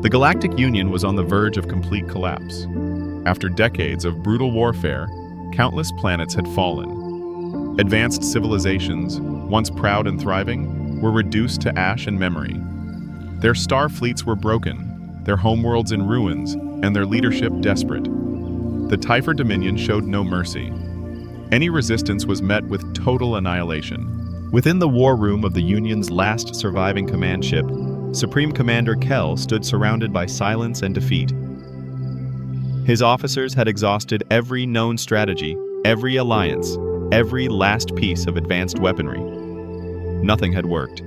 The Galactic Union was on the verge of complete collapse. After decades of brutal warfare, countless planets had fallen. Advanced civilizations, once proud and thriving, were reduced to ash and memory. Their star fleets were broken, their homeworlds in ruins, and their leadership desperate. The Typhor Dominion showed no mercy. Any resistance was met with total annihilation. Within the war room of the Union's last surviving command ship, Supreme Commander Kell stood surrounded by silence and defeat. His officers had exhausted every known strategy, every alliance, every last piece of advanced weaponry. Nothing had worked.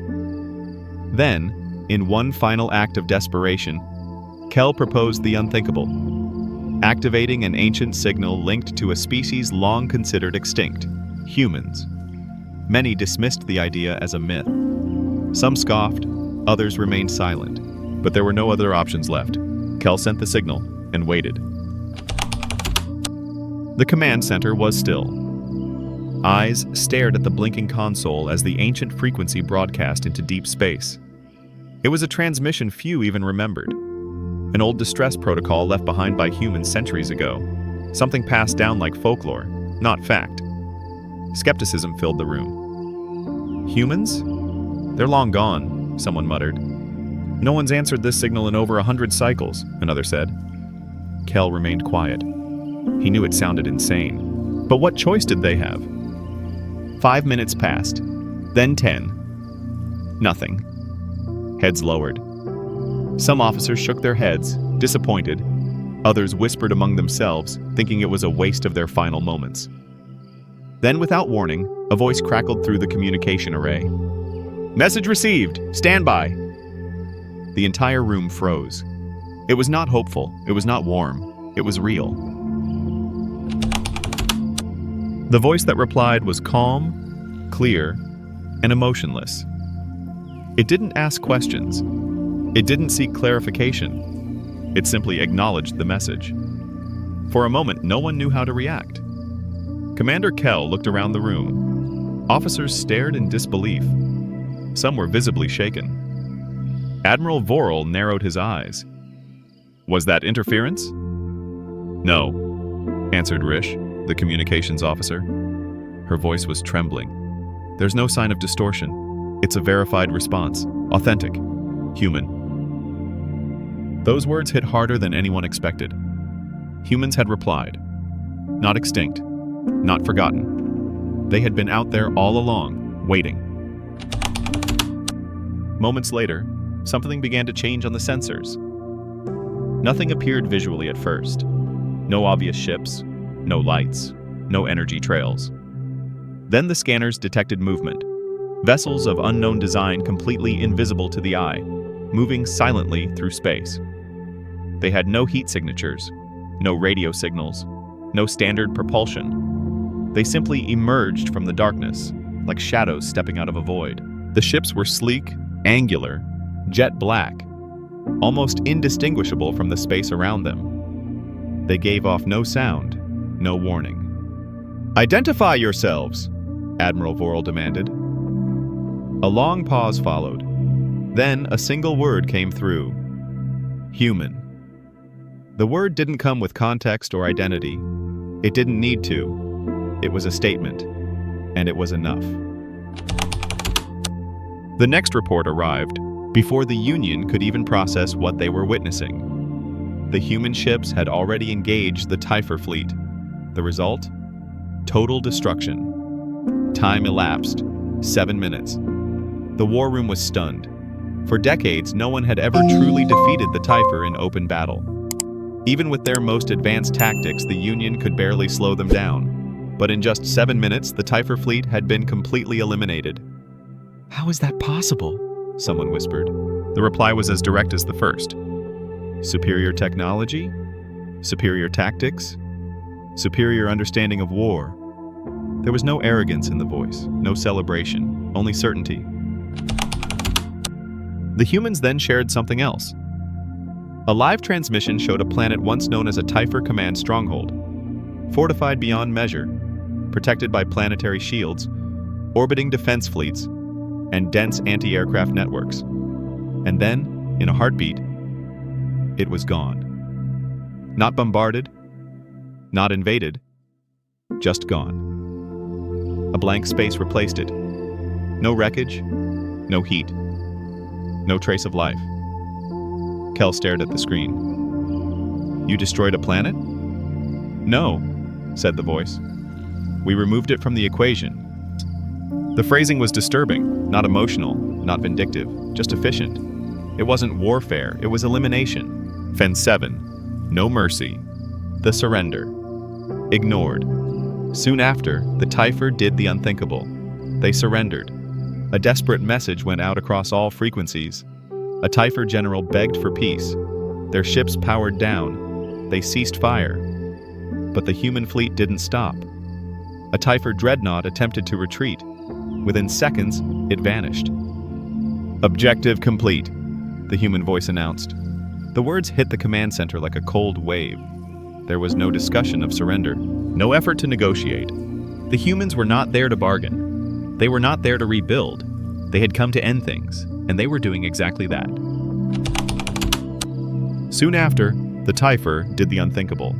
Then, in one final act of desperation, Kell proposed the unthinkable, activating an ancient signal linked to a species long considered extinct, humans. Many dismissed the idea as a myth. Some scoffed, others remained silent, but there were no other options left. Kell sent the signal and waited. The command center was still. Eyes stared at the blinking console as the ancient frequency broadcast into deep space. It was a transmission few even remembered. An old distress protocol left behind by humans centuries ago. Something passed down like folklore, not fact. Skepticism filled the room. Humans? They're long gone, someone muttered. No one's answered this signal in over 100 cycles, another said. Kell remained quiet. He knew it sounded insane. But what choice did they have? 5 minutes passed, then 10. Nothing. Heads lowered. Some officers shook their heads, disappointed. Others whispered among themselves, thinking it was a waste of their final moments. Then, without warning, a voice crackled through the communication array. "Message received! Stand by!" The entire room froze. It was not hopeful, it was not warm, it was real. The voice that replied was calm, clear, and emotionless. It didn't ask questions. It didn't seek clarification. It simply acknowledged the message. For a moment, no one knew how to react. Commander Kell looked around the room. Officers stared in disbelief. Some were visibly shaken. Admiral Vorel narrowed his eyes. Was that interference? No, answered Rish, the communications officer. Her voice was trembling. There's no sign of distortion. It's a verified response. Authentic. Human. Those words hit harder than anyone expected. Humans had replied. Not extinct. Not forgotten. They had been out there all along, waiting. Moments later, something began to change on the sensors. Nothing appeared visually at first. No obvious ships, no lights, no energy trails. Then the scanners detected movement. Vessels of unknown design completely invisible to the eye, moving silently through space. They had no heat signatures, no radio signals, no standard propulsion. They simply emerged from the darkness, like shadows stepping out of a void. The ships were sleek, angular, jet black, almost indistinguishable from the space around them. They gave off no sound, no warning. "Identify yourselves!" Admiral Vorel demanded. A long pause followed. Then a single word came through. Human. The word didn't come with context or identity. It didn't need to. It was a statement, and it was enough. The next report arrived before the Union could even process what they were witnessing. The human ships had already engaged the Typhor fleet. The result? Total destruction. Time elapsed. 7 minutes. The war room was stunned. For decades, no one had ever truly defeated the Typhor in open battle. Even with their most advanced tactics, the Union could barely slow them down. But in just 7 minutes, the Typhor fleet had been completely eliminated. "How is that possible?" someone whispered. The reply was as direct as the first. Superior technology, superior tactics, superior understanding of war. There was no arrogance in the voice, no celebration, only certainty. The humans then shared something else. A live transmission showed a planet once known as a Typhor command stronghold, fortified beyond measure, protected by planetary shields, orbiting defense fleets, and dense anti-aircraft networks. And then, in a heartbeat, it was gone. Not bombarded, not invaded, just gone. A blank space replaced it. No wreckage, no heat, no trace of life. Kel stared at the screen. You destroyed a planet? No, said the voice. We removed it from the equation. The phrasing was disturbing, not emotional, not vindictive, just efficient. It wasn't warfare, it was elimination. Fen 7. No mercy. The surrender. Ignored. Soon after, the Typhoon did the unthinkable. They surrendered. A desperate message went out across all frequencies. A Typhoon general begged for peace. Their ships powered down. They ceased fire. But the human fleet didn't stop. A Typhoon dreadnought attempted to retreat. Within seconds, it vanished. Objective complete, the human voice announced. The words hit the command center like a cold wave. There was no discussion of surrender, no effort to negotiate. The humans were not there to bargain. They were not there to rebuild. They had come to end things, and they were doing exactly that. Soon after, the Typhoon did the unthinkable.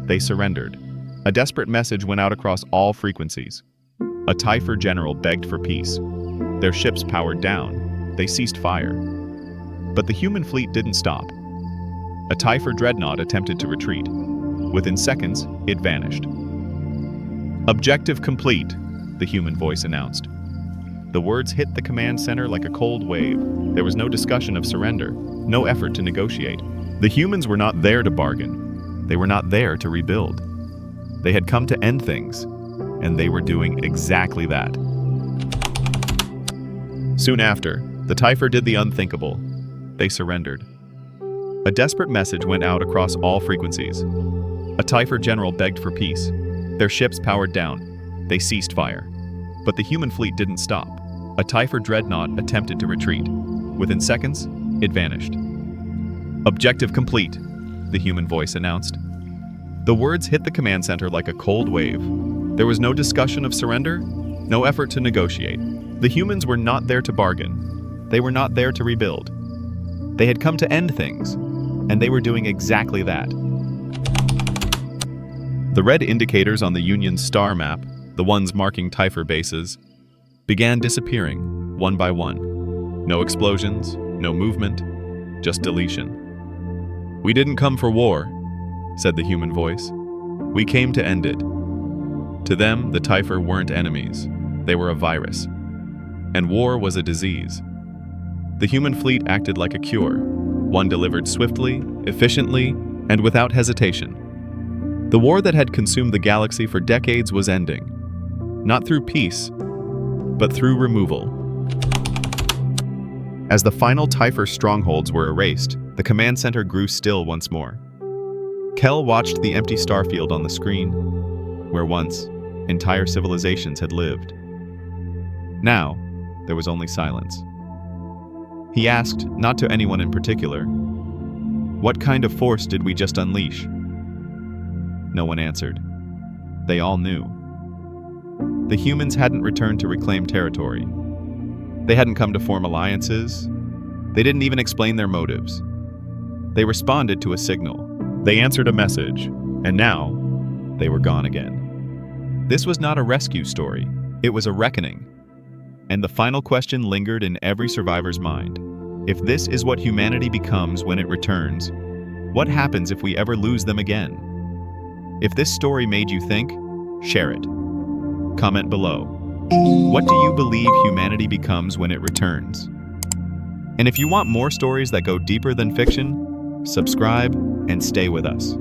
They surrendered. A desperate message went out across all frequencies. A Typhoon general begged for peace. Their ships powered down. They ceased fire. But the human fleet didn't stop. A Typhoon dreadnought attempted to retreat. Within seconds, it vanished. Objective complete, the human voice announced. The words hit the command center like a cold wave. There was no discussion of surrender, no effort to negotiate. The humans were not there to bargain. They were not there to rebuild. They had come to end things, and they were doing exactly that. Soon after, the Typhoon did the unthinkable. They surrendered. A desperate message went out across all frequencies. A Typhoon general begged for peace. Their ships powered down. They ceased fire. But the human fleet didn't stop. A Typhoon dreadnought attempted to retreat. Within seconds, it vanished. Objective complete, the human voice announced. The words hit the command center like a cold wave. There was no discussion of surrender, no effort to negotiate. The humans were not there to bargain. They were not there to rebuild. They had come to end things, and they were doing exactly that. The red indicators on the Union's star map, the ones marking Typhoon bases, began disappearing, one by one. No explosions, no movement, just deletion. We didn't come for war, said the human voice. We came to end it. To them, the Typhoon weren't enemies. They were a virus. And war was a disease. The human fleet acted like a cure, one delivered swiftly, efficiently, and without hesitation. The war that had consumed the galaxy for decades was ending, not through peace, but through removal. As the final Typhoon strongholds were erased, the command center grew still once more. Kel watched the empty starfield on the screen, where once entire civilizations had lived. Now, there was only silence. He asked, not to anyone in particular, "What kind of force did we just unleash?" No one answered. They all knew. The humans hadn't returned to reclaim territory. They hadn't come to form alliances. They didn't even explain their motives. They responded to a signal. They answered a message, and now they were gone again. This was not a rescue story. It was a reckoning. And the final question lingered in every survivor's mind. If this is what humanity becomes when it returns, what happens if we ever lose them again? If this story made you think, share it. Comment below. What do you believe humanity becomes when it returns? And if you want more stories that go deeper than fiction, subscribe and stay with us.